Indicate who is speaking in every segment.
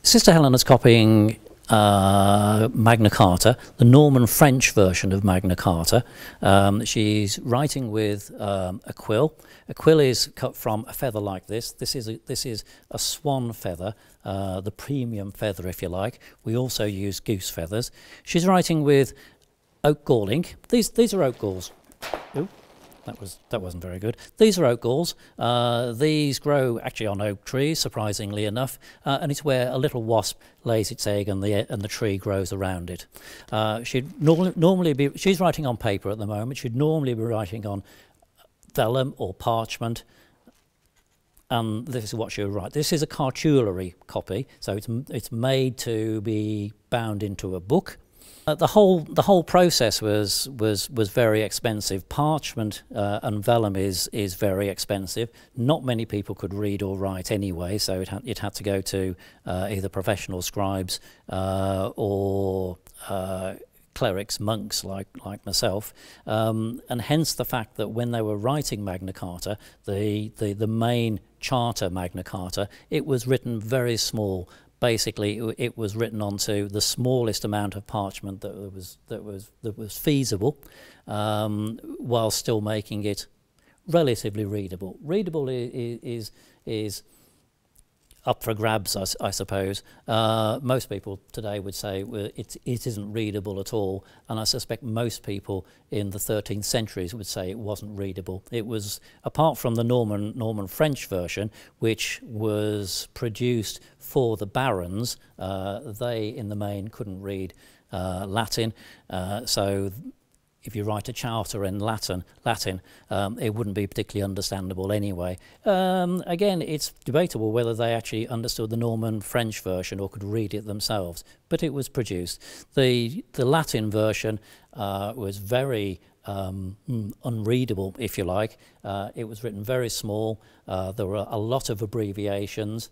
Speaker 1: Sister Helena's copying Magna Carta, the Norman French version of Magna Carta. She's writing with a quill. A quill is cut from a feather like this. This is a swan feather, the premium feather, if you like. We also use goose feathers. She's writing with oak gall ink. These are oak galls. Ooh. That wasn't very good. These are oak galls. These grow actually on oak trees, surprisingly enough, and it's where a little wasp lays its egg and the tree grows around it. She'd normally be, she's writing on paper at the moment. She'd normally be writing on vellum or parchment, and this is what she would write. This is a cartulary copy, so it's made to be bound into a book. The whole process was very expensive. Parchment and vellum is very expensive. Not many people could read or write anyway, so it had to go to either professional scribes or clerics, monks like myself, and hence the fact that when they were writing Magna Carta, the main charter Magna Carta, it was written very small. Basically, it was written onto the smallest amount of parchment that was feasible, while still making it relatively readable. Readable is up for grabs, I suppose. Most people today would say it isn't readable at all, and I suspect most people in the 13th centuries would say it wasn't readable. It was, apart from the Norman French version, which was produced for the barons, they in the main couldn't read Latin, so if you write a charter in Latin, it wouldn't be particularly understandable anyway. Again, it's debatable whether they actually understood the Norman French version or could read it themselves, but it was produced. The Latin version was very unreadable, if you like. It was written very small. There were a lot of abbreviations.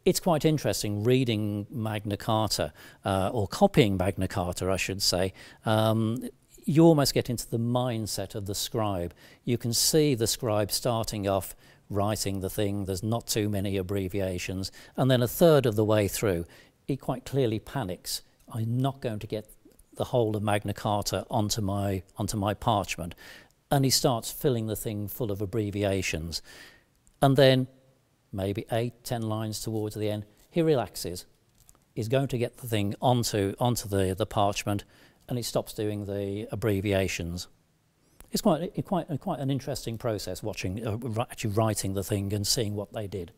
Speaker 1: It's quite interesting reading Magna Carta, or copying Magna Carta, I should say. You almost get into the mindset of the scribe. You can see the scribe starting off writing the thing. There's not too many abbreviations, and then a third of the way through, he quite clearly panics. I'm not going to get the whole of Magna Carta onto my parchment, and he starts filling the thing full of abbreviations, and then maybe 8-10 lines towards the end, he relaxes. He's going to get the thing onto the parchment, and he stops doing the abbreviations. It's quite an interesting process watching, actually writing the thing and seeing what they did.